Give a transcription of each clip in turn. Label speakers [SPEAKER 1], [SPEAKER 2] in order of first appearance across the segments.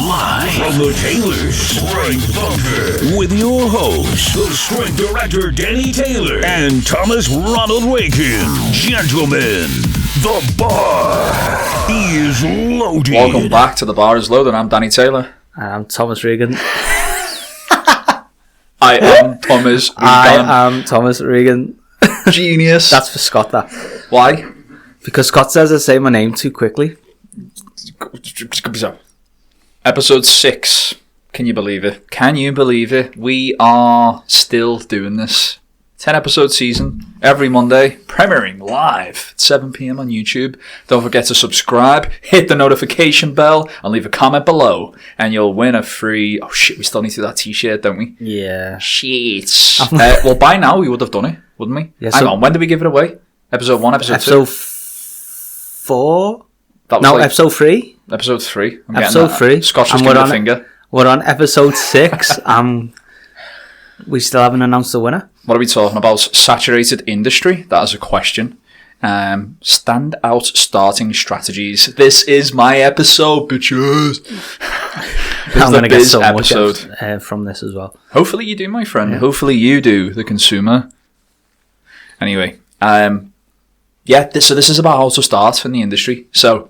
[SPEAKER 1] Live from the Taylor's Strength Bunker with your hosts, the Strength Director Danny Taylor and Thomas Ronald Wakin. Gentlemen, the bar is loaded.
[SPEAKER 2] Welcome back to The Bar is Loaded. I'm Danny Taylor.
[SPEAKER 3] I'm Thomas Regan.
[SPEAKER 2] I am Thomas Regan.
[SPEAKER 3] I am Thomas Regan.
[SPEAKER 2] Genius.
[SPEAKER 3] That's for Scott, that.
[SPEAKER 2] Why?
[SPEAKER 3] Because Scott says I say my name too quickly.
[SPEAKER 2] Episode 6. Can you believe it? Can you believe it? We are still doing this. 10-episode season. Every Monday. Premiering live at 7 p.m. on YouTube. Don't forget to subscribe. Hit the notification bell. And leave a comment below. And you'll win a free... Oh shit, we still need to do that t-shirt, don't we?
[SPEAKER 3] Yeah.
[SPEAKER 2] Shit. Well, by now we would have done it, wouldn't we?
[SPEAKER 3] Yeah,
[SPEAKER 2] Hang on, when did we give it away? Episode 1, episode 2?
[SPEAKER 3] Episode 4?
[SPEAKER 2] That was
[SPEAKER 3] No,
[SPEAKER 2] like
[SPEAKER 3] episode 3.
[SPEAKER 2] episode 3.
[SPEAKER 3] Episode 3.
[SPEAKER 2] Scott just
[SPEAKER 3] And
[SPEAKER 2] gave me
[SPEAKER 3] we're
[SPEAKER 2] a
[SPEAKER 3] on
[SPEAKER 2] finger.
[SPEAKER 3] We're on episode 6. We still haven't announced the winner.
[SPEAKER 2] What are we talking about? Saturated industry? That is a question. Stand-out starting strategies. This is my episode, bitches.
[SPEAKER 3] I'm going to get so
[SPEAKER 2] episode.
[SPEAKER 3] much from this as well.
[SPEAKER 2] Hopefully you do, my friend.
[SPEAKER 3] Yeah.
[SPEAKER 2] Hopefully you do, the consumer. Anyway, so this is about how to start in the industry. So,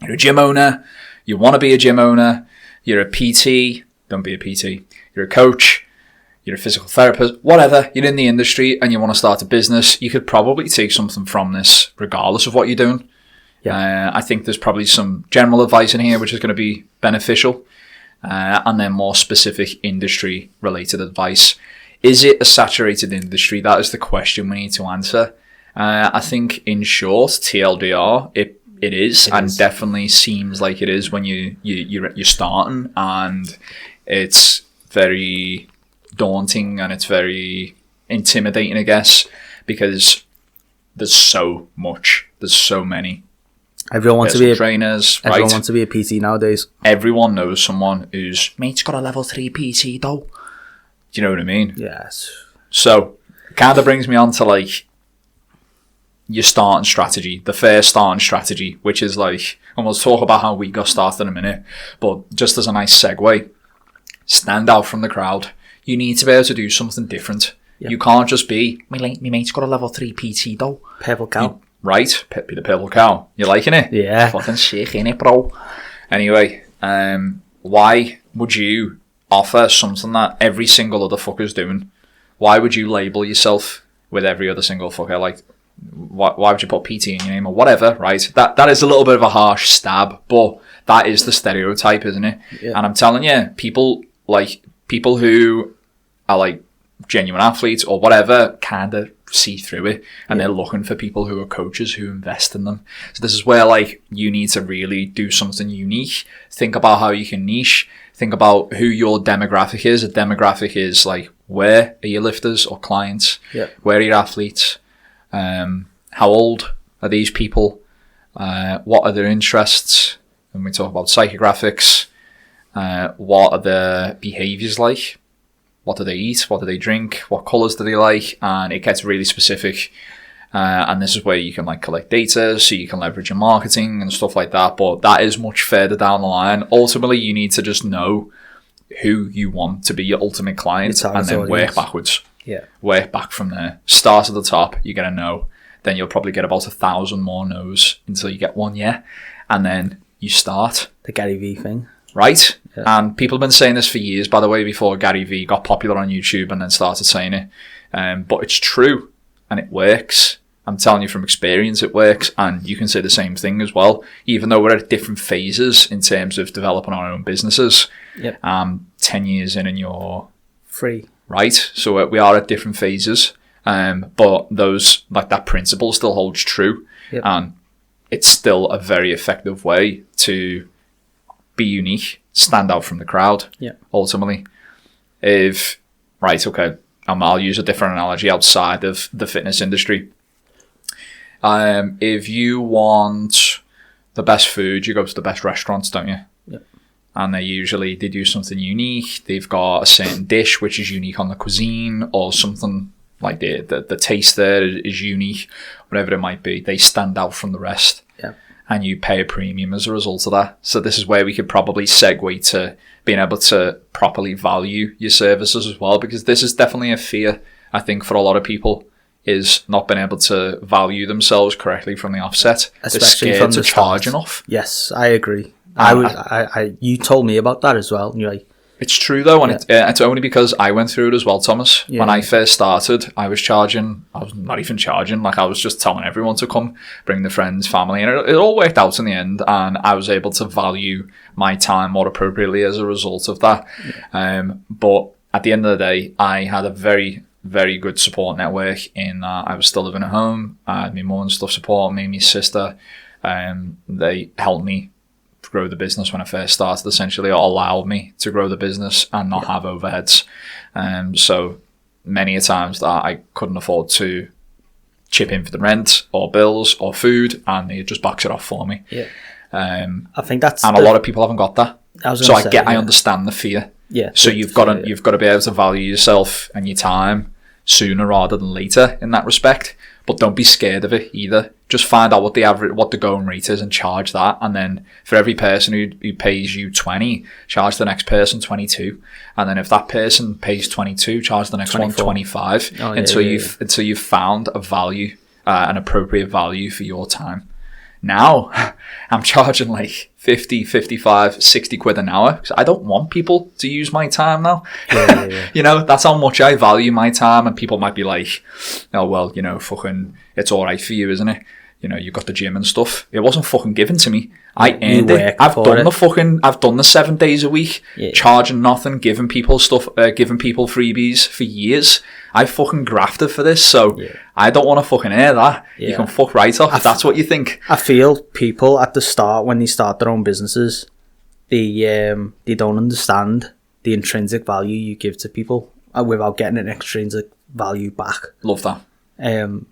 [SPEAKER 2] you're a gym owner, you want to be a gym owner, you're a PT, don't be a PT, you're a coach, you're a physical therapist, whatever, you're in the industry and you want to start a business, you could probably take something from this regardless of what you're doing.
[SPEAKER 3] Yeah.
[SPEAKER 2] I think there's probably some general advice in here which is going to be beneficial, and then more specific industry related advice. Is it a saturated industry? That is the question we need to answer. I think in short, TLDR, it is, and definitely seems like it is when you're starting, and it's very daunting and it's very intimidating, I guess, because there's so much, there's so many.
[SPEAKER 3] Everyone wants to be
[SPEAKER 2] trainers.
[SPEAKER 3] Everyone wants to be a PT nowadays.
[SPEAKER 2] Everyone knows someone who's mate's got a level 3 PT though. Do you know what I mean?
[SPEAKER 3] Yes.
[SPEAKER 2] So it kind of brings me on to like your starting strategy, the first starting strategy, which is like, and we'll talk about how we got started in a minute, but just as a nice segue, stand out from the crowd. You need to be able to do something different. Yep. You can't just be, my mate's got a level 3 PT though.
[SPEAKER 3] Purple cow.
[SPEAKER 2] Right? Be the purple cow. You liking it?
[SPEAKER 3] Yeah.
[SPEAKER 2] Fucking sick, innit, bro? Anyway, why would you offer something that every single other fucker's doing? Why would you label yourself with every other single fucker? Like, why would you put PT in your name or whatever, right? That is a little bit of a harsh stab, but that is the stereotype, isn't it? Yeah. And I'm telling you, people who are like genuine athletes or whatever kind of see through it, and they're looking for people who are coaches who invest in them. So this is where like you need to really do something unique. Think about how you can niche. Think about who your demographic is. A demographic is like, where are your lifters or clients?
[SPEAKER 3] Yeah.
[SPEAKER 2] Where are your athletes? How old are these people? What are their interests? When we talk about psychographics, what are their behaviors like? What do they eat? What do they drink? What colors do they like? And it gets really specific. And this is where you can like collect data so you can leverage your marketing and stuff like that. But that is much further down the line. Ultimately, you need to just know who you want to be your ultimate client and then work backwards.
[SPEAKER 3] Yeah.
[SPEAKER 2] Work back from there. Start at the top, you're going to know. Then you'll probably get about 1,000 more no's until you get one yeah. And then you start.
[SPEAKER 3] The Gary Vee thing.
[SPEAKER 2] Right?
[SPEAKER 3] Yeah.
[SPEAKER 2] And people have been saying this for years, by the way, before Gary Vee got popular on YouTube and then started saying it. But it's true and it works. I'm telling you from experience, it works. And you can say the same thing as well. Even though we're at different phases in terms of developing our own businesses.
[SPEAKER 3] Yep.
[SPEAKER 2] 10 years in and you're...
[SPEAKER 3] free.
[SPEAKER 2] Right? So we are at different phases. But those, like that principle still holds true.
[SPEAKER 3] Yep.
[SPEAKER 2] And it's still a very effective way to be unique, stand out from the crowd.
[SPEAKER 3] Yeah.
[SPEAKER 2] Ultimately, I'll use a different analogy outside of the fitness industry. If you want the best food, you go to the best restaurants, don't you?
[SPEAKER 3] Yep.
[SPEAKER 2] And they do something unique. They've got a certain dish which is unique on the cuisine, or something like the taste there is unique, whatever it might be. They stand out from the rest.
[SPEAKER 3] Yeah.
[SPEAKER 2] and you pay a premium as a result of that. So this is where we could probably segue to being able to properly value your services as well, because this is definitely a fear, I think, for a lot of people, is not being able to value themselves correctly from the offset.
[SPEAKER 3] Especially
[SPEAKER 2] They're scared
[SPEAKER 3] from
[SPEAKER 2] to
[SPEAKER 3] the
[SPEAKER 2] charge
[SPEAKER 3] start.
[SPEAKER 2] enough.
[SPEAKER 3] Yes, I agree. You told me about that as well, and you're like,
[SPEAKER 2] It's true though, and it's only because I went through it as well, Thomas.
[SPEAKER 3] Yeah.
[SPEAKER 2] When I first started, I was not even charging, like I was just telling everyone to come, bring their friends, family, and it all worked out in the end, and I was able to value my time more appropriately as a result of that. Yeah. But at the end of the day, I had a very, very good support network in that I was still living at home. I had my mum and stuff support me, my sister. They helped me grow the business when I first started, essentially, or allowed me to grow the business and not have overheads. So many a times that I couldn't afford to chip in for the rent or bills or food, and they just box it off for me.
[SPEAKER 3] Yeah. I think that's
[SPEAKER 2] a lot of people haven't got that. I understand the fear.
[SPEAKER 3] Yeah.
[SPEAKER 2] So you've got to be able to value yourself and your time sooner rather than later in that respect. But don't be scared of it either. Just find out what the going rate is and charge that. And then for every person who pays you 20, charge the next person 22. And then if that person pays 22, charge the next 24. One 25 until you've found a value, an appropriate value for your time. Now I'm charging like 50, 55, 60 quid an hour because I don't want people to use my time now. Yeah. You know, that's how much I value my time. And people might be like, oh, well, you know, fucking, it's all right for you, isn't it? You know, you've got the gym and stuff. It wasn't fucking given to me. I earned it. I've done the 7 days a week, charging nothing, giving people stuff, giving people freebies for years. I fucking grafted for this, so I don't want to fucking hear that. You can fuck right off if that's what you think.
[SPEAKER 3] I feel people at the start, when they start their own businesses, they don't understand the intrinsic value you give to people without getting an extrinsic value back.
[SPEAKER 2] Love that.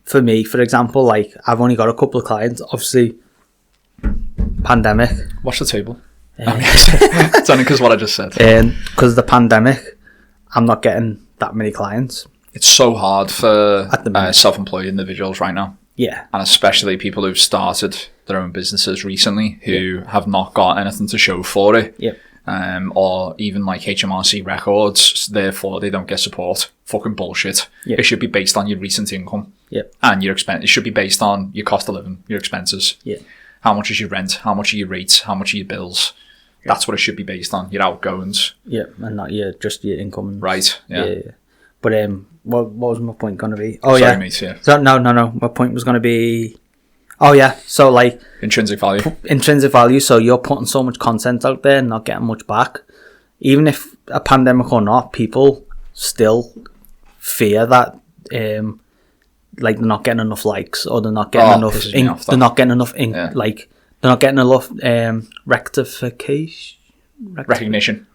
[SPEAKER 3] For me, for example, like I've only got a couple of clients. Obviously, pandemic.
[SPEAKER 2] Watch the table. It's only because what I just said.
[SPEAKER 3] Because of the pandemic, I'm not getting that many clients.
[SPEAKER 2] It's so hard for self-employed individuals right now.
[SPEAKER 3] Yeah. And
[SPEAKER 2] especially people who've started their own businesses recently who have not got anything to show for it.
[SPEAKER 3] Yep.
[SPEAKER 2] Or even like HMRC records, therefore they don't get support. Fucking bullshit. Yep. It should be based on your recent income.
[SPEAKER 3] Yep.
[SPEAKER 2] And your expense. It should be based on your cost of living, your expenses.
[SPEAKER 3] Yeah.
[SPEAKER 2] How much is your rent? How much are your rates? How much are your bills? Yep. That's what it should be based on. Your outgoings.
[SPEAKER 3] Yeah, and not just your income.
[SPEAKER 2] Right. Yeah.
[SPEAKER 3] But what was my point going to be?
[SPEAKER 2] Oh, sorry, mate, yeah.
[SPEAKER 3] So no. My point was going to be, so like
[SPEAKER 2] intrinsic value.
[SPEAKER 3] Intrinsic value. So you're putting so much content out there and not getting much back. Even if a pandemic or not, people still fear that, like they're not getting enough likes or they're not getting enough. They're not getting enough like they're not getting enough recognition.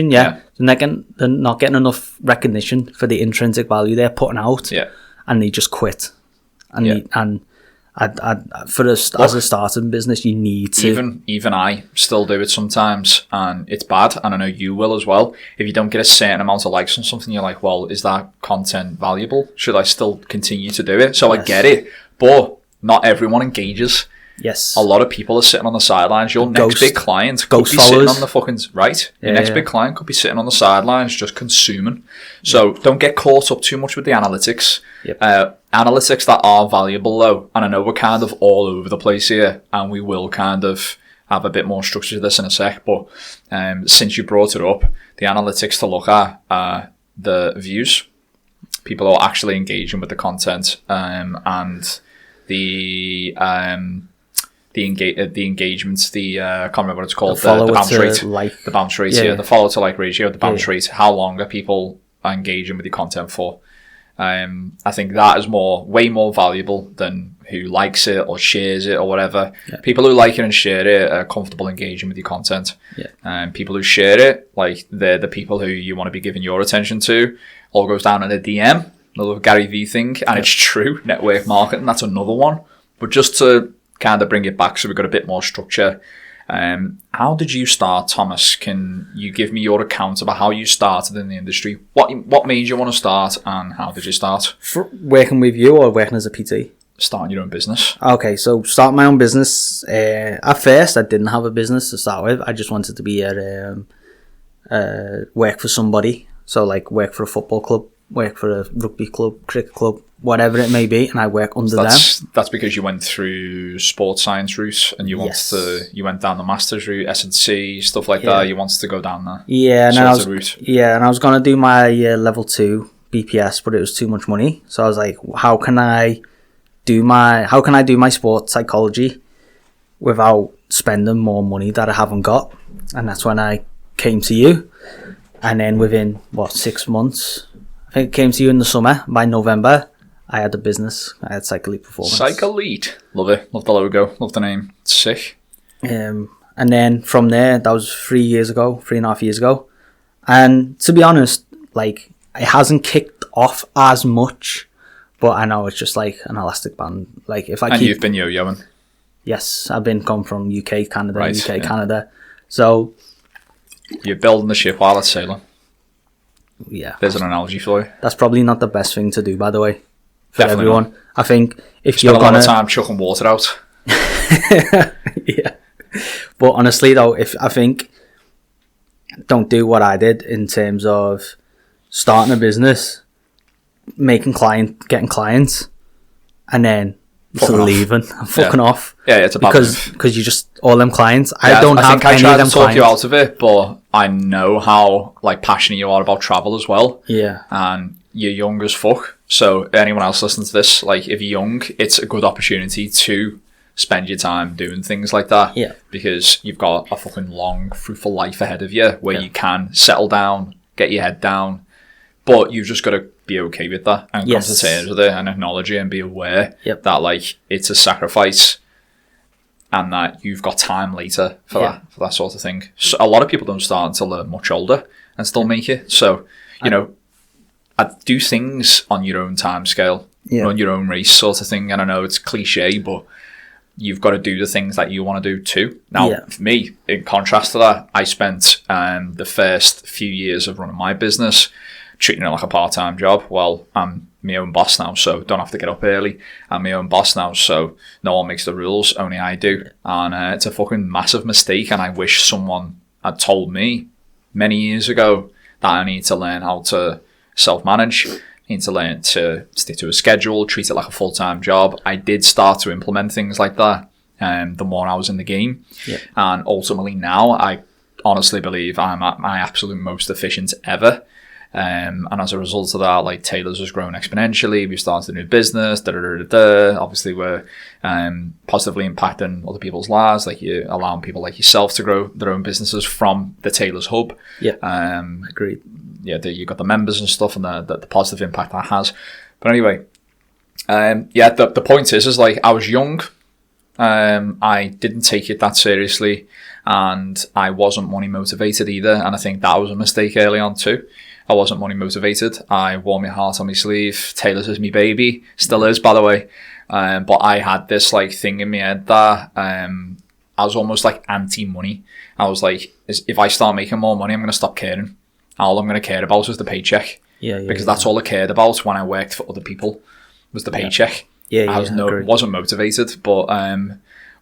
[SPEAKER 3] Yeah. They're not getting enough recognition for the intrinsic value they're putting out.
[SPEAKER 2] Yeah.
[SPEAKER 3] And they just quit. And as a starting business, you need to.
[SPEAKER 2] Even I still do it sometimes, and it's bad, and I know you will as well. If you don't get a certain amount of likes on something, you're like, well, is that content valuable? Should I still continue to do it? So I get it, but not everyone engages.
[SPEAKER 3] Yes.
[SPEAKER 2] A lot of people are sitting on the sidelines. Your next big client could be sitting on the fucking right. Your next big client could be sitting on the sidelines just consuming. So don't get caught up too much with the analytics.
[SPEAKER 3] Yep.
[SPEAKER 2] Analytics that are valuable though, and I know we're kind of all over the place here, and we will kind of have a bit more structure to this in a sec, but since you brought it up, the analytics to look at are the views. People are actually engaging with the content, and the engagements, I can't remember what it's called, the bounce rate, the bounce rate, the follow to like ratio, the bounce rate, how long are people engaging with the content for? I think that is way more valuable than who likes it or shares it or whatever. Yeah. People who like it and share it are comfortable engaging with your content. Yeah. People who share it, like they're the people who you want to be giving your attention to. All goes down in a DM, another Gary V thing, and it's true. Network marketing, that's another one. But just to kind of bring it back so we've got a bit more structure. How did you start, Thomas? Can you give me your account about how you started in the industry? What made you want to start, and how did you start?
[SPEAKER 3] For working with you or working as a PT?
[SPEAKER 2] starting your own business?
[SPEAKER 3] Okay, so start my own business. At first, I didn't have a business to start with. I just wanted to be work for somebody. So like work for a football club, work for a rugby club, cricket club, whatever it may be, and I work under them.
[SPEAKER 2] That's because you went through sports science route and you went down the master's route, S&C, stuff like that. You wanted to go down that.
[SPEAKER 3] Yeah, and I was gonna do my level 2 BPS, but it was too much money. So I was like, how can I do my sports psychology without spending more money that I haven't got? And that's when I came to you. And then within 6 months, I think it came to you in the summer. By November, I had a business. I had Cycle Elite Performance.
[SPEAKER 2] Cycle Elite, love it. Love the logo. Love the name. It's sick.
[SPEAKER 3] And then from there, that was 3.5 years ago. And to be honest, like, it hasn't kicked off as much, but I know it's just like an elastic band. Like if
[SPEAKER 2] you've been yo-yoing.
[SPEAKER 3] Yes, I've been come from UK, Canada, Canada. So
[SPEAKER 2] you're building the ship while it's sailing.
[SPEAKER 3] Yeah,
[SPEAKER 2] there's an analogy for you.
[SPEAKER 3] That's probably not the best thing to do, by the way, for
[SPEAKER 2] Definitely
[SPEAKER 3] everyone.
[SPEAKER 2] Not.
[SPEAKER 3] I think if
[SPEAKER 2] you're gonna spend a lot of time chucking water out.
[SPEAKER 3] Yeah, but honestly though, don't do what I did in terms of starting a business, getting clients, and then leaving and fucking off.
[SPEAKER 2] Yeah, it's a bad move.
[SPEAKER 3] Because you just all them clients. I don't have any of them clients. I tried to talk
[SPEAKER 2] you out of it, but I know how like passionate you are about travel as well.
[SPEAKER 3] Yeah,
[SPEAKER 2] and you're young as fuck. So anyone else listening to this, like if you're young, it's a good opportunity to spend your time doing things like that.
[SPEAKER 3] Yeah,
[SPEAKER 2] because you've got a fucking long, fruitful life ahead of you where you can settle down, get your head down. But you've just got to be okay with that and come to terms with it and acknowledge it and be aware that like it's a sacrifice and that you've got time later for that sort of thing. So a lot of people don't start until they're much older and still make it. So, do things on your own time scale, on your own race sort of thing. And I know it's cliche, but you've got to do the things that you want to do too. Now, for me, in contrast to that, I spent the first few years of running my business treating it like a part-time job. Well, I'm my own boss now, so don't have to get up early. I'm my own boss now, so no one makes the rules, only I do. And it's a fucking massive mistake, and I wish someone had told me many years ago that I need to learn how to self-manage, I need to learn to stick to a schedule, treat it like a full-time job. I did start to implement things like that the more I was in the game. And ultimately now, I honestly believe I'm at my absolute most efficient ever. And as a result of that, like Taylor's has grown exponentially. We've started a new business. Obviously, we're positively impacting other people's lives. Like you're allowing people like yourself to grow their own businesses from the Taylor's Hub.
[SPEAKER 3] Agreed.
[SPEAKER 2] You've got the members and stuff, and the positive impact that has. But anyway, the point is like I was young. I didn't take it that seriously, and I wasn't money motivated either. And I think that was a mistake early on too. I wasn't money motivated. I wore my heart on my sleeve. Taylor's is me baby. Still is, by the way. But I had this like thing in my head that I was almost like anti-money. I was like, if I start making more money, I'm going to stop caring. All I'm going to care about is the paycheck. Because that's all I cared about when I worked for other people was the paycheck. I wasn't motivated. But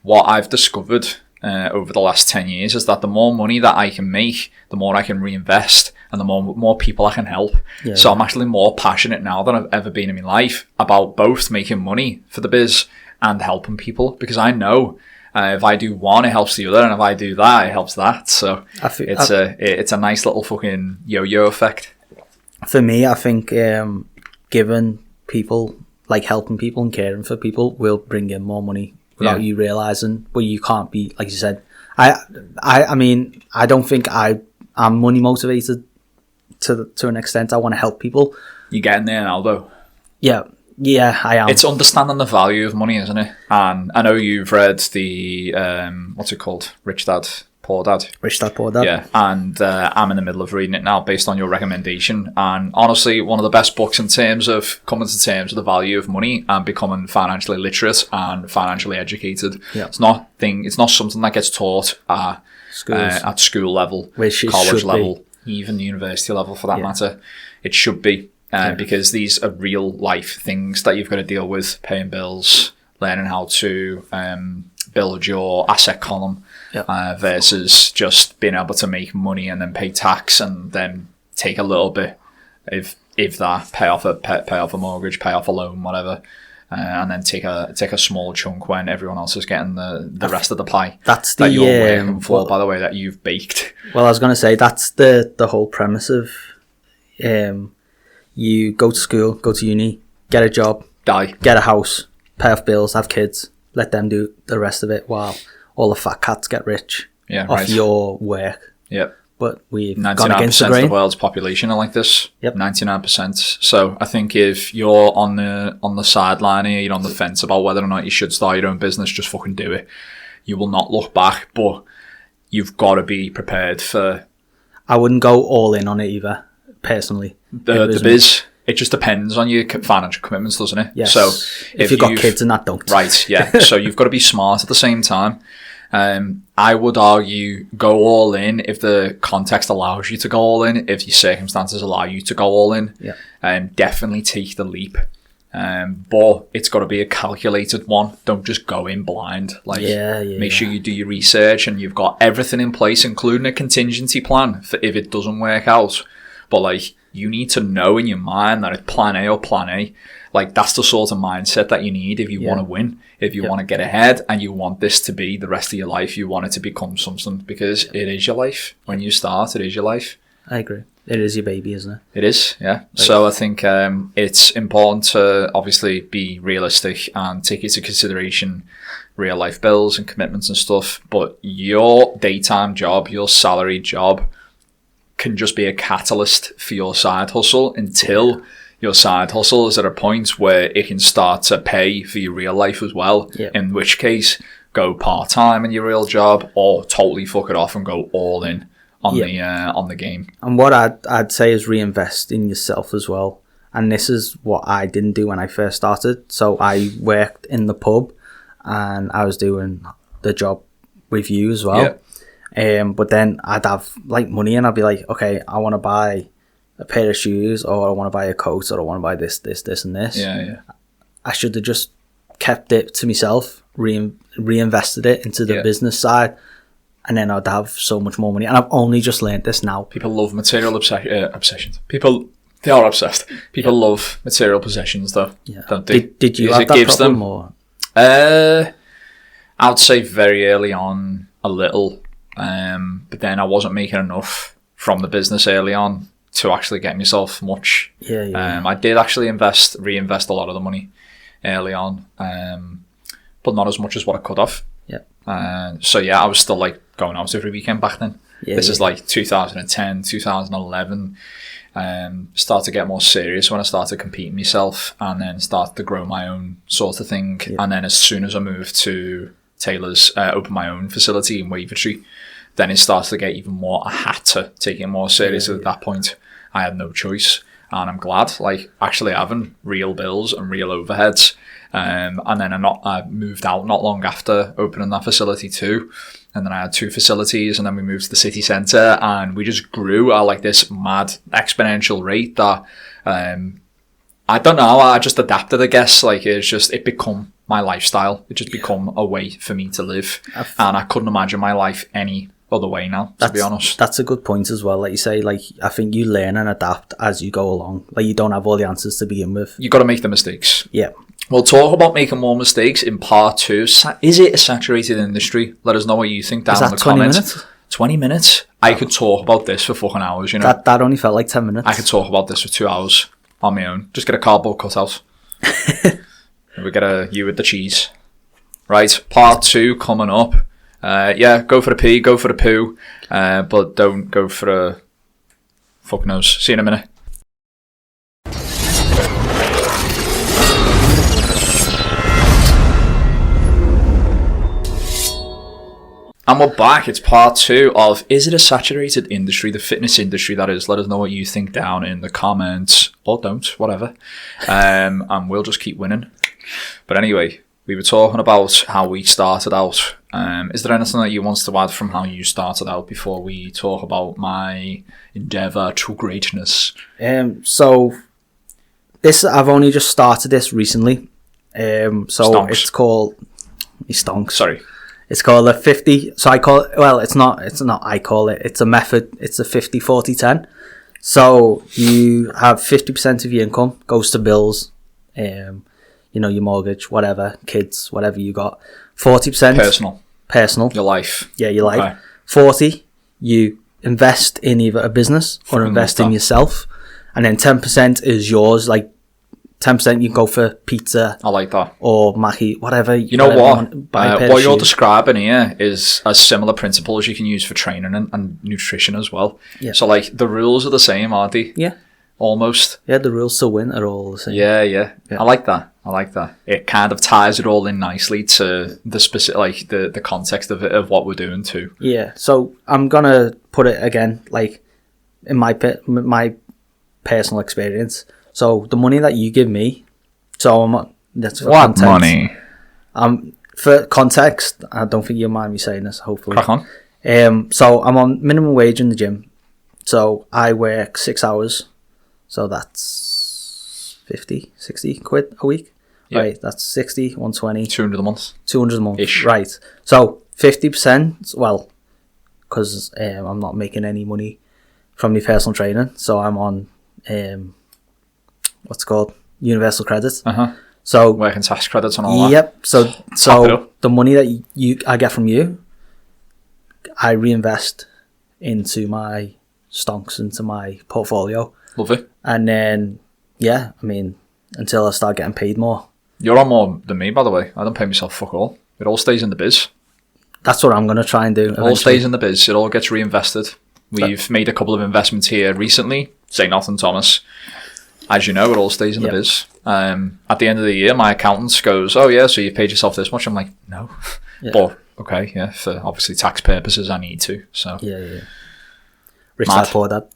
[SPEAKER 2] what I've discovered over the last 10 years is that the more money that I can make, the more I can reinvest, and the more people I can help. So I'm actually more passionate now than I've ever been in my life about both making money for the biz and helping people, because I know if I do one, it helps the other, and if I do that, it helps that. So it's a nice little fucking yo-yo effect.
[SPEAKER 3] For me, I think giving people, like helping people and caring for people, will bring in more money without you realising. But you can't be, like you said, I mean, I don't think I'm money motivated to an extent. I want to help people.
[SPEAKER 2] You're getting there now, though.
[SPEAKER 3] Yeah, I am.
[SPEAKER 2] It's understanding the value of money, isn't it? And I know you've read the what's it called, Rich Dad Poor Dad.
[SPEAKER 3] Rich Dad Poor Dad.
[SPEAKER 2] Yeah, and I'm in the middle of reading it now based on your recommendation. And honestly, one of the best books in terms of coming to terms with the value of money and becoming financially literate and financially educated. It's not something that gets taught at school level, college level, even university level for that matter. It should be. because these are real life things that you've got to deal with: paying bills, learning how to build your asset column, versus just being able to make money and then pay tax and then take a little bit, if that, pay off a mortgage, pay off a loan, whatever. And then take a small chunk when everyone else is getting the rest of the pie.
[SPEAKER 3] That's
[SPEAKER 2] that you're working for, by the way, that you've baked.
[SPEAKER 3] Well, I was going to say that's the whole premise of you go to school, go to uni, get a job,
[SPEAKER 2] die,
[SPEAKER 3] get a house, pay off bills, have kids, let them do the rest of it while all the fat cats get rich off your work.
[SPEAKER 2] Yep.
[SPEAKER 3] But we've gone against the
[SPEAKER 2] 99%
[SPEAKER 3] grain.
[SPEAKER 2] of the world's population are like this.
[SPEAKER 3] Yep.
[SPEAKER 2] 99%. So I think if you're on the sideline here, you're on the fence about whether or not you should start your own business, just fucking do it. You will not look back, but you've got to be prepared for...
[SPEAKER 3] I wouldn't go all in on it either, personally.
[SPEAKER 2] The biz. It just depends on your financial commitments, doesn't it?
[SPEAKER 3] Yes.
[SPEAKER 2] So
[SPEAKER 3] if you've got kids and that, don't.
[SPEAKER 2] Right, yeah. So you've got to be smart at the same time. I would argue go all in if the context allows you to go all in, if your circumstances allow you to go all in.
[SPEAKER 3] Yeah.
[SPEAKER 2] Definitely take the leap. But it's got to be a calculated one. Don't just go in blind. Make sure you do your research and you've got everything in place, including a contingency plan for if it doesn't work out. But you need to know in your mind that it's plan A or plan A. That's the sort of mindset that you need if you want to win, if you want to get ahead and you want this to be the rest of your life. You want it to become something, because it is your life. When you start, it is your life.
[SPEAKER 3] I agree. It is your baby, isn't it?
[SPEAKER 2] It is, yeah. So I think it's important to obviously be realistic and take into consideration real life bills and commitments and stuff. But your daytime job, your salaried job, can just be a catalyst for your side hustle until your side hustle is at a point where it can start to pay for your real life as well.
[SPEAKER 3] Yep.
[SPEAKER 2] In which case, go part-time in your real job or totally fuck it off and go all in on the game.
[SPEAKER 3] And what I'd say is reinvest in yourself as well. And this is what I didn't do when I first started. So I worked in the pub and I was doing the job with you as well.
[SPEAKER 2] Yep.
[SPEAKER 3] But then I'd have money and I'd be like, okay, I want to buy a pair of shoes, or I want to buy a coat, or I want to buy this and this.
[SPEAKER 2] Yeah.
[SPEAKER 3] I should have just kept it to myself, reinvested it into the business side, and then I'd have so much more money. And I've only just learned this now.
[SPEAKER 2] People love material obsessions. They are obsessed. People love material possessions, though.
[SPEAKER 3] Yeah.
[SPEAKER 2] Don't they?
[SPEAKER 3] Did you have that problem? Or?
[SPEAKER 2] I would say very early on a little, but then I wasn't making enough from the business early on to actually get myself much.
[SPEAKER 3] Yeah.
[SPEAKER 2] I did actually reinvest a lot of the money early on, but not as much as what I could have.
[SPEAKER 3] Yeah.
[SPEAKER 2] So yeah, I was still going out every weekend back then. This is 2010, 2011. Started to get more serious when I started competing myself, and then started to grow my own sort of thing. Yeah. And then as soon as I moved to Taylor's, opened my own facility in Wavertree, then it started to get even more. I had to take it more serious at that point. I had no choice, and I'm glad. Actually having real bills and real overheads, and then I moved out not long after opening that facility too. And then I had 2 facilities, and then we moved to the city centre, and we just grew at this mad exponential rate that I don't know. I just adapted, I guess. It become my lifestyle. It just become a way for me to live, and I couldn't imagine my life any other way now, to be honest.
[SPEAKER 3] That's a good point as well. Like you say, I think you learn and adapt as you go along. You don't have all the answers to begin with.
[SPEAKER 2] You got to make the mistakes.
[SPEAKER 3] Yeah.
[SPEAKER 2] We'll talk about making more mistakes in part 2. Is it a saturated industry? Let us know what you think down in the comments. 20 minutes? 20 minutes? I could talk about this for fucking hours, you know.
[SPEAKER 3] That only felt like 10 minutes.
[SPEAKER 2] I could talk about this for 2 hours on my own. Just get a cardboard cutout. We get you with the cheese. Right, part 2 coming up. Go for the pee, go for the poo, but don't go for a fuck knows. See you in a minute. And we're back. It's part 2 of Is It a Saturated Industry? The fitness industry, that is. Let us know what you think down in the comments. Or don't, whatever. And we'll just keep winning. But anyway, we were talking about how we started out. Is there anything that you want to add from how you started out before we talk about my endeavour to greatness?
[SPEAKER 3] So I've only just started this recently. So
[SPEAKER 2] Stonks.
[SPEAKER 3] it's called stonks.
[SPEAKER 2] Sorry.
[SPEAKER 3] It's called a 50. So I call it. Well, it's not. I call it. It's a method. It's a 50-40-10. So you have 50% of your income goes to bills, your mortgage, whatever, kids, whatever you got. 40% personal.
[SPEAKER 2] Your life.
[SPEAKER 3] Yeah, your life.
[SPEAKER 2] Okay.
[SPEAKER 3] 40 you invest in either a business or invest in yourself, and then 10% is yours. Like 10% you can go for pizza.
[SPEAKER 2] I like that.
[SPEAKER 3] Or Mackie, whatever.
[SPEAKER 2] You know what? What you're describing here is a similar principle as you can use for training and nutrition as well.
[SPEAKER 3] Yeah.
[SPEAKER 2] So like the rules are the same, aren't they?
[SPEAKER 3] Yeah.
[SPEAKER 2] Almost.
[SPEAKER 3] Yeah, the rules to win are all the same.
[SPEAKER 2] Yeah. I like that. It kind of ties it all in nicely to the specific, like the context of it, of what we're doing too.
[SPEAKER 3] Yeah. So I'm gonna put it again, like in my personal experience. So the money that you give me, that's for
[SPEAKER 2] What
[SPEAKER 3] context.
[SPEAKER 2] money?
[SPEAKER 3] For context, I don't think you'll mind me saying this, hopefully.
[SPEAKER 2] Crack on.
[SPEAKER 3] So I'm on minimum wage in the gym. So I work 6 hours. So that's 50, 60 quid a week. Yep. Right, that's 60, 120.
[SPEAKER 2] 200 a month.
[SPEAKER 3] 200 a month.
[SPEAKER 2] Ish.
[SPEAKER 3] Right. So 50%, well, because I'm not making any money from my personal training. So I'm on... what's it called? Universal credit. So
[SPEAKER 2] working tax credits and all that.
[SPEAKER 3] Yep. So the money that I get from you, I reinvest into my stonks, into my portfolio.
[SPEAKER 2] Lovely.
[SPEAKER 3] And then until I start getting paid more.
[SPEAKER 2] You're on more than me, by the way. I don't pay myself fuck all. It all stays in the biz.
[SPEAKER 3] That's what I'm going to try and do.
[SPEAKER 2] It all stays in the biz. It all gets reinvested. We've made a couple of investments here recently. Say nothing, Thomas. As you know, it all stays in the biz. At the end of the year, my accountant goes, "Oh yeah, so you've paid yourself this much." I'm like, "No," but okay, yeah, for obviously tax purposes, I need to. So
[SPEAKER 3] yeah. Rich dad, poor dad.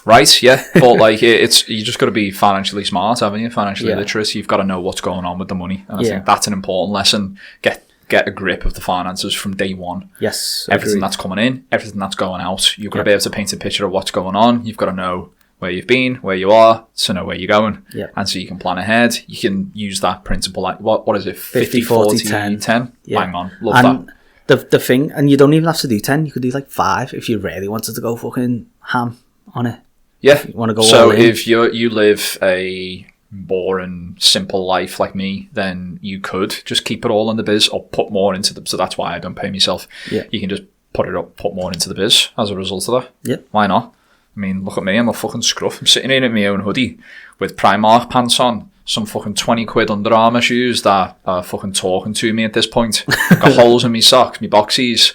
[SPEAKER 2] Right, yeah, but like it's you just got to be financially smart, haven't you? Financially literate. You've got to know what's going on with the money, and I think that's an important lesson. Get a grip of the finances from day one.
[SPEAKER 3] Yes,
[SPEAKER 2] everything that's coming in, everything that's going out. You've got to be able to paint a picture of what's going on. You've got to know where you've been, where you are, to know where you're going. And so you can plan ahead. You can use that principle, like what is it? 50-40-10? Bang on. Love
[SPEAKER 3] that. The thing, and you don't even have to do 10, you could do like 5 if you really wanted to go fucking ham on it.
[SPEAKER 2] Yeah.
[SPEAKER 3] If you want to go
[SPEAKER 2] so
[SPEAKER 3] all in.
[SPEAKER 2] If you live a boring, simple life like me, then you could just keep it all in the biz or put more into the... So that's why I don't pay myself.
[SPEAKER 3] Yeah.
[SPEAKER 2] You can just put more into the biz as a result of that.
[SPEAKER 3] Yeah.
[SPEAKER 2] Why not? I mean, look at me, I'm a fucking scruff. I'm sitting in my own hoodie with Primark pants on, some fucking 20 quid Under Armour shoes that are fucking talking to me at this point. I've got holes in my socks, my boxies,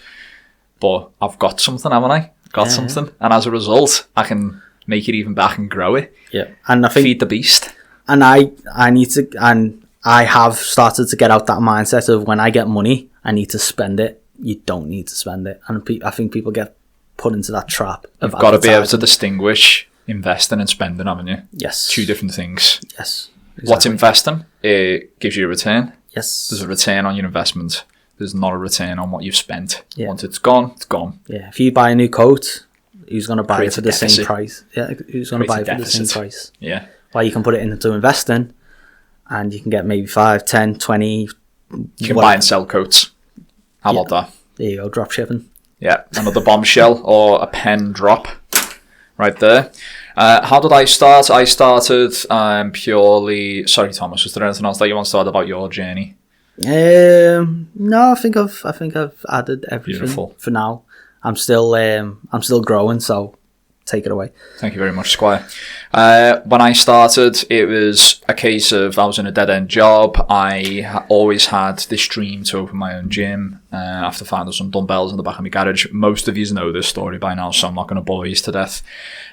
[SPEAKER 2] but I've got something, haven't I? Something. And as a result, I can make it even back and grow it.
[SPEAKER 3] Yeah. And I think...
[SPEAKER 2] Feed the beast.
[SPEAKER 3] And I need to... And I have started to get out that mindset of when I get money, I need to spend it. You don't need to spend it. And I think people get put into that trap.
[SPEAKER 2] You've got to be able to distinguish investing and spending, haven't you?
[SPEAKER 3] Yes.
[SPEAKER 2] 2 different things.
[SPEAKER 3] Yes. Exactly.
[SPEAKER 2] What's investing? It gives you a return.
[SPEAKER 3] Yes.
[SPEAKER 2] There's a return on your investment. There's not a return on what you've spent.
[SPEAKER 3] Yeah.
[SPEAKER 2] Once it's gone, it's gone.
[SPEAKER 3] Yeah. If you buy a new coat, who's going to buy
[SPEAKER 2] Creates
[SPEAKER 3] it for the same price? Yeah. Who's going to buy it for the same price?
[SPEAKER 2] Yeah.
[SPEAKER 3] Well, you can put it into investing and you can get maybe 5, 10, 20.
[SPEAKER 2] You can buy and sell coats. How about that?
[SPEAKER 3] There you go. Drop shipping.
[SPEAKER 2] Yeah, another bombshell or a pen drop right there. How did I start? I started purely... Sorry, Thomas, was there anything else that you want to start about your journey?
[SPEAKER 3] No, I think I've added everything.
[SPEAKER 2] Beautiful.
[SPEAKER 3] For now. I'm still growing, so take it away.
[SPEAKER 2] Thank you very much, Squire. When I started, it was a case of I was in a dead-end job. I always had this dream to open my own gym after finding some dumbbells in the back of my garage. Most of you know this story by now, so I'm not going to bore you to death.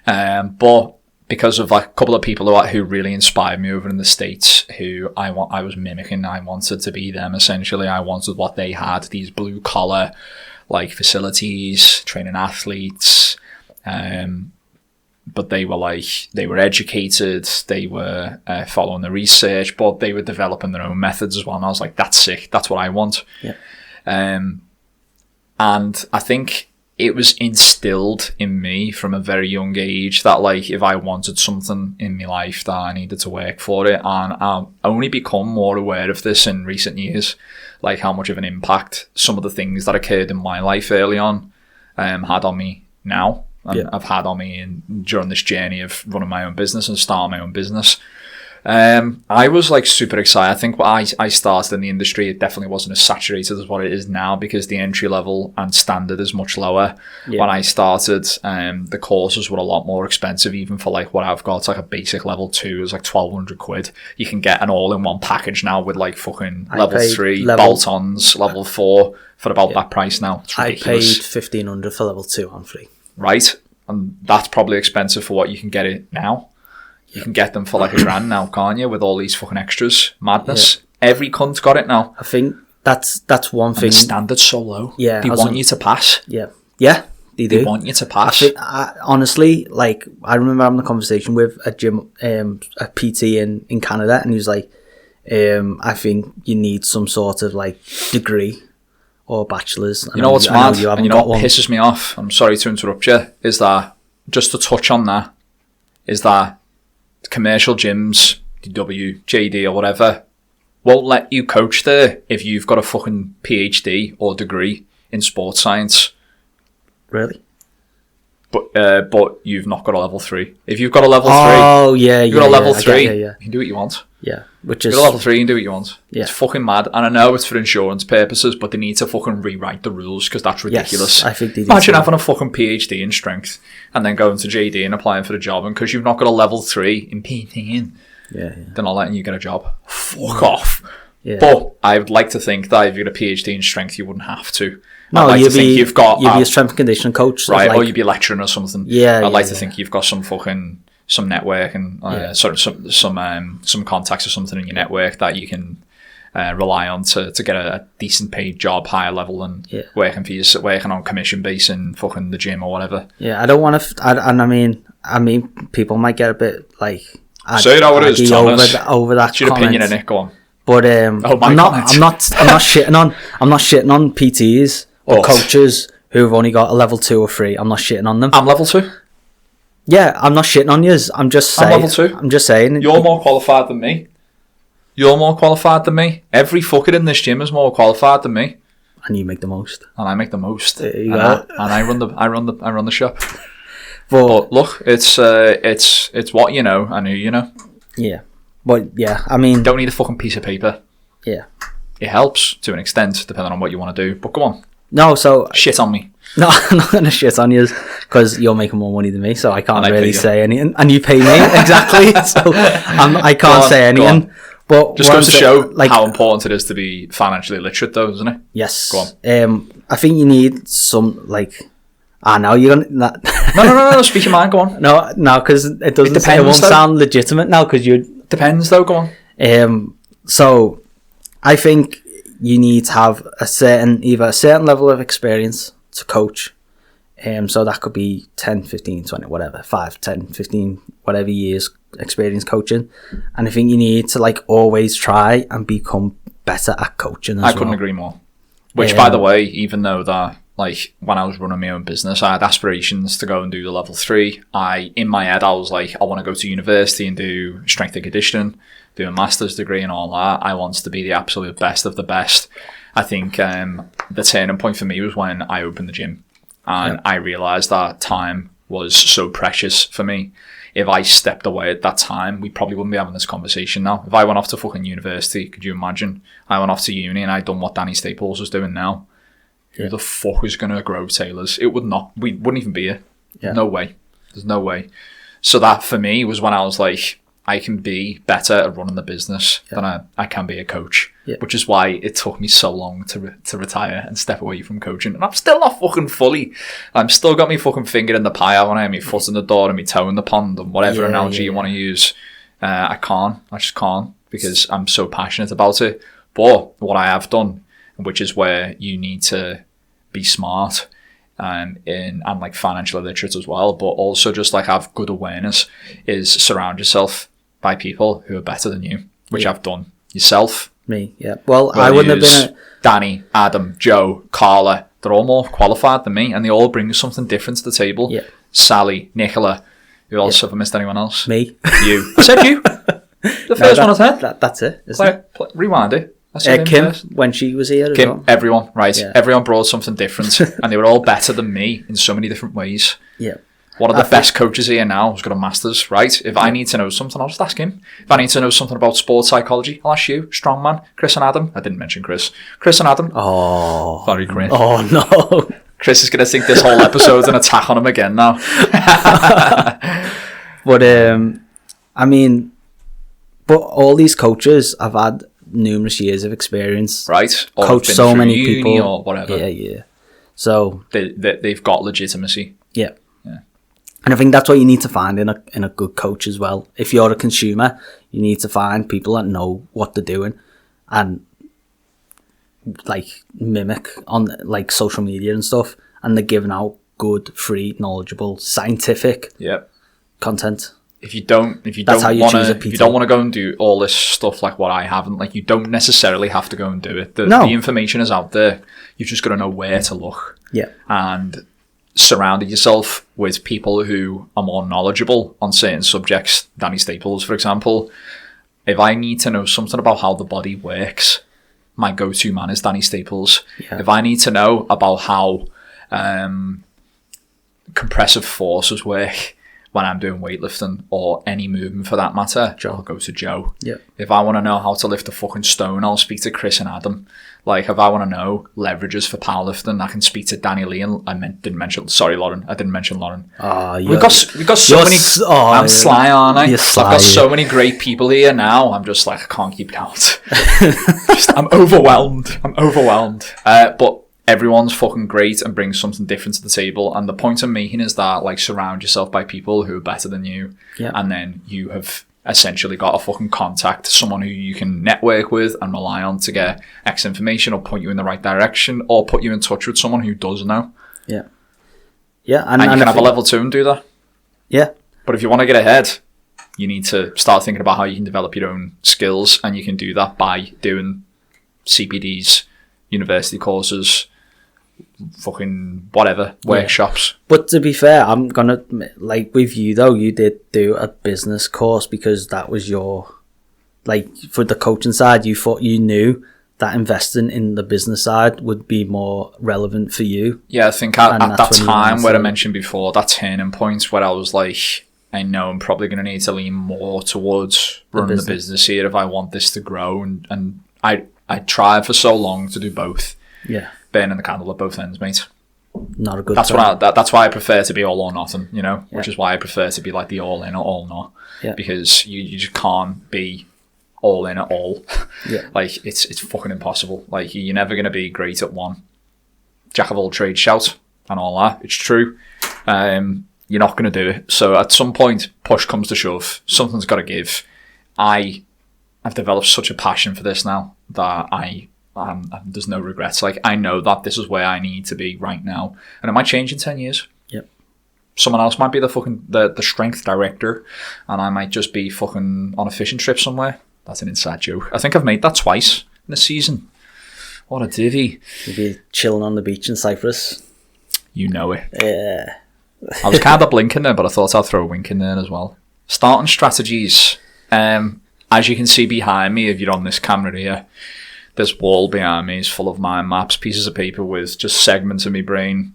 [SPEAKER 2] But because of like a couple of people who really inspired me over in the States, who I was mimicking, I wanted to be them, essentially. I wanted what they had, these blue-collar like facilities, training athletes, but they were educated, they were following the research, but they were developing their own methods as well. And I was like, that's sick. That's what I want.
[SPEAKER 3] Yeah.
[SPEAKER 2] And I think it was instilled in me from a very young age that, like, if I wanted something in my life, that I needed to work for it. And I've only become more aware of this in recent years, like how much of an impact some of the things that occurred in my life early on had on me now. And I've had on me during this journey of running my own business and starting my own business. I was like super excited. I think when I started in the industry, it definitely wasn't as saturated as what it is now, because the entry level and standard is much lower. When I started, the courses were a lot more expensive, even for like what I've got. It's like a basic level 2 is like 1,200 quid. You can get an all-in-one package now with like fucking level 3 bolt-ons, level 4 for about that price now. It's ridiculous.
[SPEAKER 3] I paid 1,500 for level 2 on free.
[SPEAKER 2] Right, and that's probably expensive for what you can get it now. You can get them for like $1,000 now, can't you? With all these fucking extras, madness. Every cunt's got it now.
[SPEAKER 3] I think that's one thing.
[SPEAKER 2] And the standard's so low.
[SPEAKER 3] Yeah,
[SPEAKER 2] they want you to pass.
[SPEAKER 3] Yeah, they do.
[SPEAKER 2] They want you to pass.
[SPEAKER 3] Honestly, like, I remember having a conversation with a gym, a PT in Canada, and he was like, "I think you need some sort of like degree or bachelor's."
[SPEAKER 2] You know what's mad, and you know what pisses me off? I'm sorry to interrupt you. Is that, just to touch on that, is that commercial gyms, DW, JD or whatever, won't let you coach there if you've got a fucking PhD or degree in sports science.
[SPEAKER 3] Really?
[SPEAKER 2] But you've not got a level 3. If you've got a level 3, you've got a level 3, you can do what you want.
[SPEAKER 3] Yeah, which is...
[SPEAKER 2] You've got a level 3, you can do what you want.
[SPEAKER 3] Yeah.
[SPEAKER 2] It's fucking mad. And I know it's for insurance purposes, but they need to fucking rewrite the rules, because that's ridiculous.
[SPEAKER 3] Yes, I think they do.
[SPEAKER 2] Imagine having a fucking PhD in strength and then going to JD and applying for the job, and because you've not got a level 3 in PT, they're not letting you get a job. Fuck off. Yeah. But I would like to think that if you got a PhD in strength, you wouldn't have to.
[SPEAKER 3] No,
[SPEAKER 2] you'd be
[SPEAKER 3] a strength and conditioning coach,
[SPEAKER 2] right? Or you'd be lecturing or something.
[SPEAKER 3] I'd
[SPEAKER 2] like to think you've got some network and sort of some contacts or something in your network that you can rely on to get a decent paid job, higher level than working on commission base in fucking the gym or whatever.
[SPEAKER 3] Yeah, I don't want to. And I mean, people might get a bit like.
[SPEAKER 2] Say that what it is, Thomas.
[SPEAKER 3] Over that.
[SPEAKER 2] What's your opinion in it? Go on.
[SPEAKER 3] But I'm not shitting on PTs or coaches who've only got a level 2 or 3. I'm not shitting on them.
[SPEAKER 2] I'm level 2.
[SPEAKER 3] Yeah, I'm not shitting on yous. I'm just saying.
[SPEAKER 2] I'm level 2.
[SPEAKER 3] I'm just saying.
[SPEAKER 2] You're more qualified than me. Every fucker in this gym is more qualified than me.
[SPEAKER 3] And you make the most.
[SPEAKER 2] And I make the most.
[SPEAKER 3] There you go.
[SPEAKER 2] And I run the shop. But look, it's what you know and who you know.
[SPEAKER 3] Yeah. But yeah, I mean,
[SPEAKER 2] don't need a fucking piece of paper.
[SPEAKER 3] Yeah.
[SPEAKER 2] It helps to an extent, depending on what you want to do. But go on.
[SPEAKER 3] No, so
[SPEAKER 2] shit on me.
[SPEAKER 3] No, I'm not gonna shit on you because you're making more money than me, so I can't really say anything. And you pay me exactly, so I can't say anything. But
[SPEAKER 2] just goes to show like how important it is to be financially literate, though, doesn't it?
[SPEAKER 3] Yes.
[SPEAKER 2] Go on.
[SPEAKER 3] I think you need some like. Now you're gonna.
[SPEAKER 2] No. Speak your mind. Go on.
[SPEAKER 3] No, because it doesn't. It won't sound legitimate now because you.
[SPEAKER 2] Depends though. Go on.
[SPEAKER 3] So, I think you need to have either a certain level of experience to coach. So that could be 10, 15, 20, whatever, 5, 10, 15, whatever years experience coaching. And I think you need to like always try and become better at coaching as well.
[SPEAKER 2] I couldn't agree more. Which, by the way, even though that, like, when I was running my own business, I had aspirations to go and do the level 3. In my head, I was like, I want to go to university and do strength and conditioning, do a master's degree and all that. I wanted to be the absolute best of the best. I think the turning point for me was when I opened the gym. And I realised that time was so precious for me. If I stepped away at that time, we probably wouldn't be having this conversation now. If I went off to fucking university, could you imagine? I went off to uni and I'd done what Danny Staples was doing now. Who the fuck is going to grow tailors? It would not. We wouldn't even be here. Yeah. No way. There's no way. So that for me was when I was like, I can be better at running the business than I can be a coach. Yeah. Which is why it took me so long to retire and step away from coaching. And I'm still not fucking fully. I'm still got me fucking finger in the pie. I want to have my foot in the door and my toe in the pond and whatever analogy you want to use. I just can't because I'm so passionate about it. But what I have done, which is where you need to be smart and like financially literate as well, but also just like have good awareness, is surround yourself by people who are better than you, which I've done. Yourself.
[SPEAKER 3] Me, yeah. Well, I wouldn't have been
[SPEAKER 2] Danny, Adam, Joe, Carla, They're all more qualified than me, and they all bring something different to the table.
[SPEAKER 3] Yeah.
[SPEAKER 2] Sally, Nicola, who else have I missed? Anyone else?
[SPEAKER 3] Me.
[SPEAKER 2] You. I said you. The first one I said.
[SPEAKER 3] That's it, isn't it?
[SPEAKER 2] Rewind it. I said
[SPEAKER 3] Kim,
[SPEAKER 2] first.
[SPEAKER 3] when she was here as
[SPEAKER 2] Kim,
[SPEAKER 3] well.
[SPEAKER 2] everyone, right.
[SPEAKER 3] Yeah.
[SPEAKER 2] Everyone brought something different, and they were all better than me in so many different ways.
[SPEAKER 3] Yeah.
[SPEAKER 2] One of the best coaches here now who's got a master's, right? If I need to know something, I'll just ask him. If I need to know something about sports psychology, I'll ask you. Strongman, Chris and Adam. I didn't mention Chris. Chris and Adam.
[SPEAKER 3] Oh.
[SPEAKER 2] Sorry, Chris.
[SPEAKER 3] Oh, no.
[SPEAKER 2] Chris is going to think this whole episode's an attack on him again now.
[SPEAKER 3] But, I mean, but all these coaches have had numerous years of experience.
[SPEAKER 2] Right. Or
[SPEAKER 3] Coach
[SPEAKER 2] been
[SPEAKER 3] so
[SPEAKER 2] through
[SPEAKER 3] many
[SPEAKER 2] uni
[SPEAKER 3] people.
[SPEAKER 2] or whatever.
[SPEAKER 3] Yeah. So,
[SPEAKER 2] They've got legitimacy.
[SPEAKER 3] yeah. And I think that's what you need to find in a good coach as well. If you're a consumer, you need to find people that know what they're doing and like mimic on like social media and stuff, and they're giving out good, free, knowledgeable, scientific content. If you don't want to
[SPEAKER 2] go and do all this stuff like what I haven't, like you don't necessarily have to go and do it. The information is out there. You've just got to know where to look.
[SPEAKER 3] Yeah.
[SPEAKER 2] And surrounded yourself with people who are more knowledgeable on certain subjects. Danny Staples, for example. If I need to know something about how the body works, my go-to man is Danny Staples.
[SPEAKER 3] Yeah.
[SPEAKER 2] If I need to know about how compressive forces work when I'm doing weightlifting or any movement for that matter, I'll go to Joe.
[SPEAKER 3] Yeah.
[SPEAKER 2] If I want to know how to lift a fucking stone, I'll speak to Chris and Adam. Like, if I want to know leverages for powerlifting, I can speak to Danny Lee and Lauren. I didn't mention Lauren. We've got so many. I'm sly, aren't I? I've got so many great people here now. I'm just like, I can't keep count. I'm overwhelmed. But everyone's fucking great and brings something different to the table. And the point I'm making is that, like, surround yourself by people who are better than you.
[SPEAKER 3] Yeah.
[SPEAKER 2] And then you have essentially got a fucking contact, someone who you can network with and rely on to get X information or point you in the right direction or put you in touch with someone who does know.
[SPEAKER 3] Yeah. Yeah.
[SPEAKER 2] And you can have a level 2 and do that.
[SPEAKER 3] Yeah.
[SPEAKER 2] But if you want to get ahead, you need to start thinking about how you can develop your own skills, and you can do that by doing CPDs, university courses, fucking whatever, workshops.
[SPEAKER 3] But to be fair, I'm gonna, like, with you though, you did do a business course because that was your, like, for the coaching side, you thought you knew that investing in the business side would be more relevant for you.
[SPEAKER 2] Yeah, I think at that time where I mentioned before, that turning point where I was like, I know I'm probably going to need to lean more towards running the business here if I want this to grow, and I tried for so long to do both.
[SPEAKER 3] Yeah.
[SPEAKER 2] Burning the candle at both ends, mate.
[SPEAKER 3] Not a good
[SPEAKER 2] that's why I prefer to be all or nothing, you know, which is why I prefer to be like the all in or all not.
[SPEAKER 3] Yeah.
[SPEAKER 2] Because you just can't be all in at all.
[SPEAKER 3] Yeah.
[SPEAKER 2] Like, it's fucking impossible. Like, you're never going to be great at one. Jack of all trades shout and all that. It's true. You're not going to do it. So at some point, push comes to shove. Something's got to give. I've developed such a passion for this now that there's no regrets. Like, I know that this is where I need to be right now, and it might change in 10 years.
[SPEAKER 3] Yep.
[SPEAKER 2] Someone else might be the strength director, and I might just be fucking on a fishing trip somewhere. That's an inside joke. I think I've made that twice in the season. What a divvy.
[SPEAKER 3] You'd be chilling on the beach in Cyprus.
[SPEAKER 2] You know it.
[SPEAKER 3] Yeah.
[SPEAKER 2] I was kind of blinking there, but I thought I'd throw a wink in there as well. Starting strategies. As you can see behind me, if you're on this camera here, this wall behind me is full of mind maps, pieces of paper with just segments of my brain,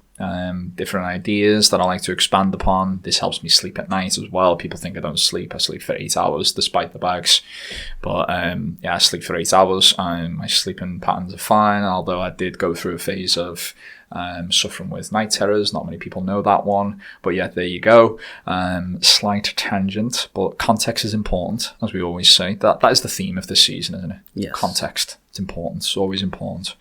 [SPEAKER 2] different ideas that I like to expand upon. This helps me sleep at night as well. People think I don't sleep. I sleep for 8 hours despite the bags. But I sleep for 8 hours and my sleeping patterns are fine, although I did go through a phase of suffering with night terrors. Not many people know that one, but yeah, there you go. Slight tangent, but context is important, as we always say. That is the theme of this season, isn't it?
[SPEAKER 3] Yes. Context.
[SPEAKER 2] It's important. It's always important.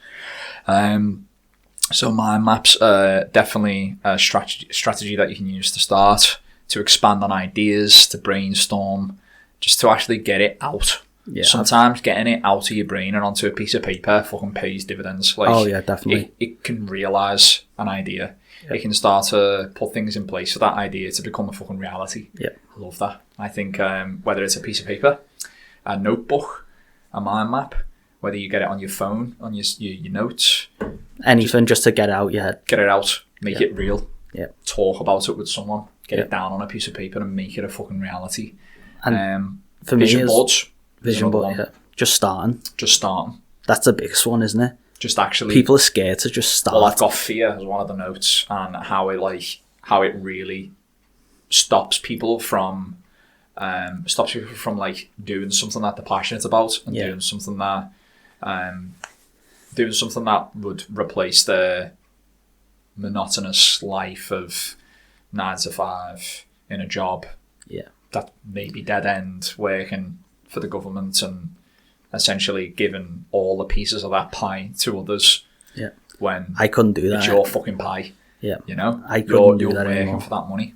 [SPEAKER 2] So mind maps are definitely a strategy that you can use to start, to expand on ideas, to brainstorm, just to actually get it out. Yeah. Sometimes getting it out of your brain and onto a piece of paper fucking pays dividends. Like,
[SPEAKER 3] oh yeah, definitely.
[SPEAKER 2] It can realise an idea. Yep. It can start to put things in place for that idea to become a fucking reality.
[SPEAKER 3] Yeah,
[SPEAKER 2] I love that. I think whether it's a piece of paper, a notebook, a mind map, whether you get it on your phone, on your notes,
[SPEAKER 3] Anything just to get it out your head.
[SPEAKER 2] Get it out. Make it real.
[SPEAKER 3] Yeah.
[SPEAKER 2] Talk about it with someone. Get it down on a piece of paper and make it a fucking reality.
[SPEAKER 3] And for
[SPEAKER 2] vision
[SPEAKER 3] me,
[SPEAKER 2] boards.
[SPEAKER 3] Vision board, yeah. Just starting. That's the biggest one, isn't it?
[SPEAKER 2] Just actually.
[SPEAKER 3] People are scared to just start.
[SPEAKER 2] Well, I've got fear as one of the notes, and how it really stops people from like doing something that they're passionate about, and doing something that would replace their monotonous life of 9 to 5 in a job.
[SPEAKER 3] Yeah.
[SPEAKER 2] That may be dead end, working for the government and essentially giving all the pieces of that pie to others.
[SPEAKER 3] Yeah.
[SPEAKER 2] When
[SPEAKER 3] I couldn't do that.
[SPEAKER 2] It's your fucking pie.
[SPEAKER 3] Yeah.
[SPEAKER 2] You know?
[SPEAKER 3] I couldn't do
[SPEAKER 2] you're
[SPEAKER 3] that
[SPEAKER 2] working
[SPEAKER 3] anymore.
[SPEAKER 2] for that money.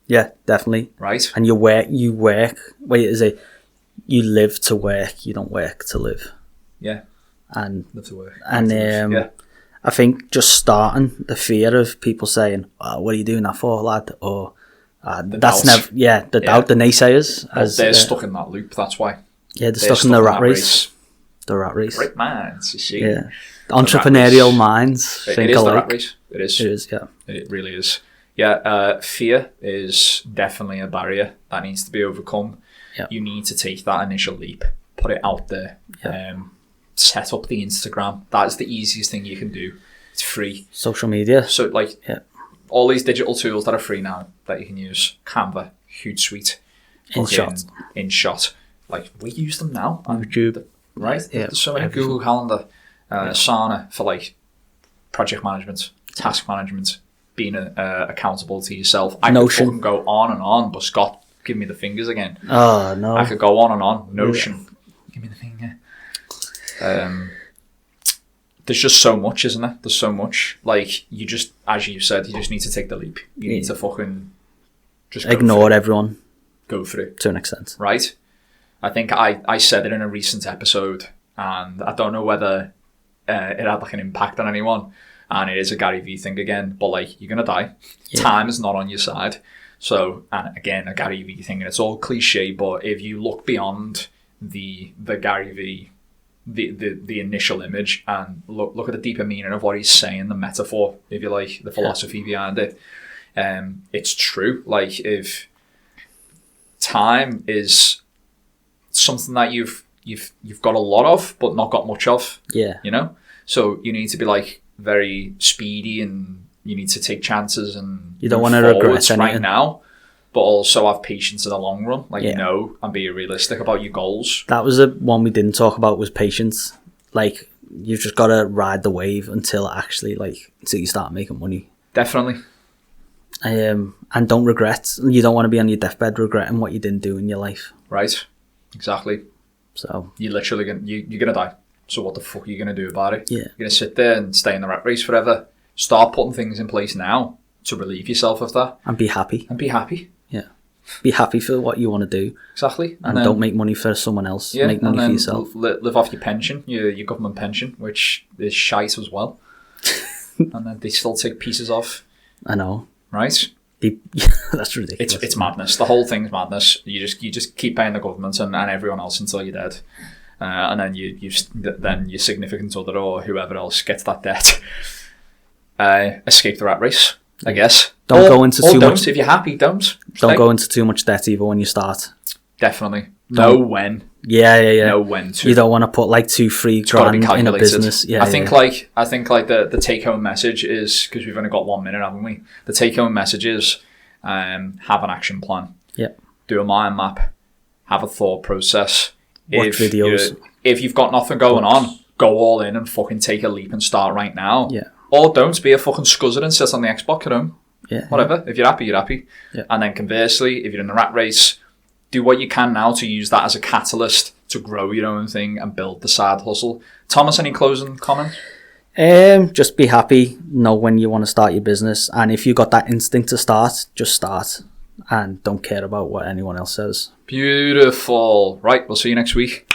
[SPEAKER 3] Yeah, definitely.
[SPEAKER 2] Right.
[SPEAKER 3] And you work, you live to work, you don't work to live.
[SPEAKER 2] Yeah.
[SPEAKER 3] And
[SPEAKER 2] live to work.
[SPEAKER 3] And I think just starting, the fear of people saying, oh, what are you doing that for, lad? Or that's
[SPEAKER 2] doubt.
[SPEAKER 3] never, doubt, the naysayers.
[SPEAKER 2] They're stuck in that loop, that's why.
[SPEAKER 3] Yeah, they're stuck in the rat race. The rat race.
[SPEAKER 2] Great minds, you see.
[SPEAKER 3] Yeah. Entrepreneurial minds.
[SPEAKER 2] It is the rat race. It is.
[SPEAKER 3] It is, yeah.
[SPEAKER 2] It really is. Yeah, fear is definitely a barrier that needs to be overcome.
[SPEAKER 3] Yeah.
[SPEAKER 2] You need to take that initial leap, put it out there, set up the Instagram. That is the easiest thing you can do. It's free.
[SPEAKER 3] Social media.
[SPEAKER 2] So, all these digital tools that are free now that you can use. Canva, Hootsuite, InShot. Like, we use them now.
[SPEAKER 3] YouTube.
[SPEAKER 2] Right?
[SPEAKER 3] Yeah.
[SPEAKER 2] There's so many. Google Calendar, Asana for project management, task management, being accountable to yourself. I
[SPEAKER 3] Notion.
[SPEAKER 2] could fucking go on and on, but Scott, give me the fingers again.
[SPEAKER 3] Oh, no.
[SPEAKER 2] I could go on and on. Notion. Give me the finger. There's just so much, isn't there? There's so much. Like, you just, as you said, you just need to take the leap. You need to fucking just
[SPEAKER 3] ignore everyone.
[SPEAKER 2] Go for it.
[SPEAKER 3] To an extent.
[SPEAKER 2] Right? I think I said it in a recent episode, and I don't know whether it had like an impact on anyone, and it is a Gary Vee thing again, but like, you're going to die. Yeah. Time is not on your side. So, and again, a Gary Vee thing, and it's all cliche, but if you look beyond the Gary Vee, the initial image, and look at the deeper meaning of what he's saying, the metaphor, if you like, the philosophy behind it, it's true. Like, if time is something that you've got a lot of but not got much of, you know, so you need to be like very speedy, and you need to take chances, and
[SPEAKER 3] you don't want to regret anything
[SPEAKER 2] right now, but also have patience in the long run, and be realistic about your goals.
[SPEAKER 3] That was the one we didn't talk about, was patience. Like, you've just got to ride the wave until you start making money.
[SPEAKER 2] Definitely.
[SPEAKER 3] And don't regret. You don't want to be on your deathbed regretting what you didn't do in your life.
[SPEAKER 2] Right. Exactly.
[SPEAKER 3] So
[SPEAKER 2] you're literally you're gonna die. So what the fuck are you gonna do about it?
[SPEAKER 3] Yeah.
[SPEAKER 2] You're gonna sit there and stay in the rat race forever. Start putting things in place now to relieve yourself of that.
[SPEAKER 3] And be happy. Yeah. Be happy for what you want to do.
[SPEAKER 2] Exactly.
[SPEAKER 3] And then, don't make money for someone else.
[SPEAKER 2] Yeah,
[SPEAKER 3] make money for yourself.
[SPEAKER 2] Live off your pension, your government pension, which is shite as well. And then they still take pieces off.
[SPEAKER 3] I know.
[SPEAKER 2] Right?
[SPEAKER 3] That's ridiculous.
[SPEAKER 2] It's madness. The whole thing's madness. You just keep paying the government and everyone else until you're dead, and then then your significant other or whoever else gets that debt. Escape the rat race, I guess.
[SPEAKER 3] Don't go into too much.
[SPEAKER 2] If you're happy, don't
[SPEAKER 3] go into too much debt either when you start.
[SPEAKER 2] Definitely. Know when.
[SPEAKER 3] Yeah.
[SPEAKER 2] Know when to.
[SPEAKER 3] You don't want to put like 2-3 grand in a business. Yeah.
[SPEAKER 2] I think the take home message is, because we've only got 1 minute, haven't we? The take home message is, have an action plan.
[SPEAKER 3] Yeah.
[SPEAKER 2] Do a mind map. Have a thought process.
[SPEAKER 3] Watch videos.
[SPEAKER 2] If you've got nothing going on, go all in and fucking take a leap and start right now.
[SPEAKER 3] Yeah.
[SPEAKER 2] Or don't be a fucking scuzzer and sit on the Xbox at home.
[SPEAKER 3] Yeah.
[SPEAKER 2] Whatever. If you're happy, you're happy.
[SPEAKER 3] Yeah.
[SPEAKER 2] And then conversely, if you're in the rat race, do what you can now to use that as a catalyst to grow your own thing and build the side hustle. Thomas, any closing comments?
[SPEAKER 3] Just be happy. Know when you want to start your business. And if you got that instinct to start, just start. And don't care about what anyone else says.
[SPEAKER 2] Beautiful. Right, we'll see you next week.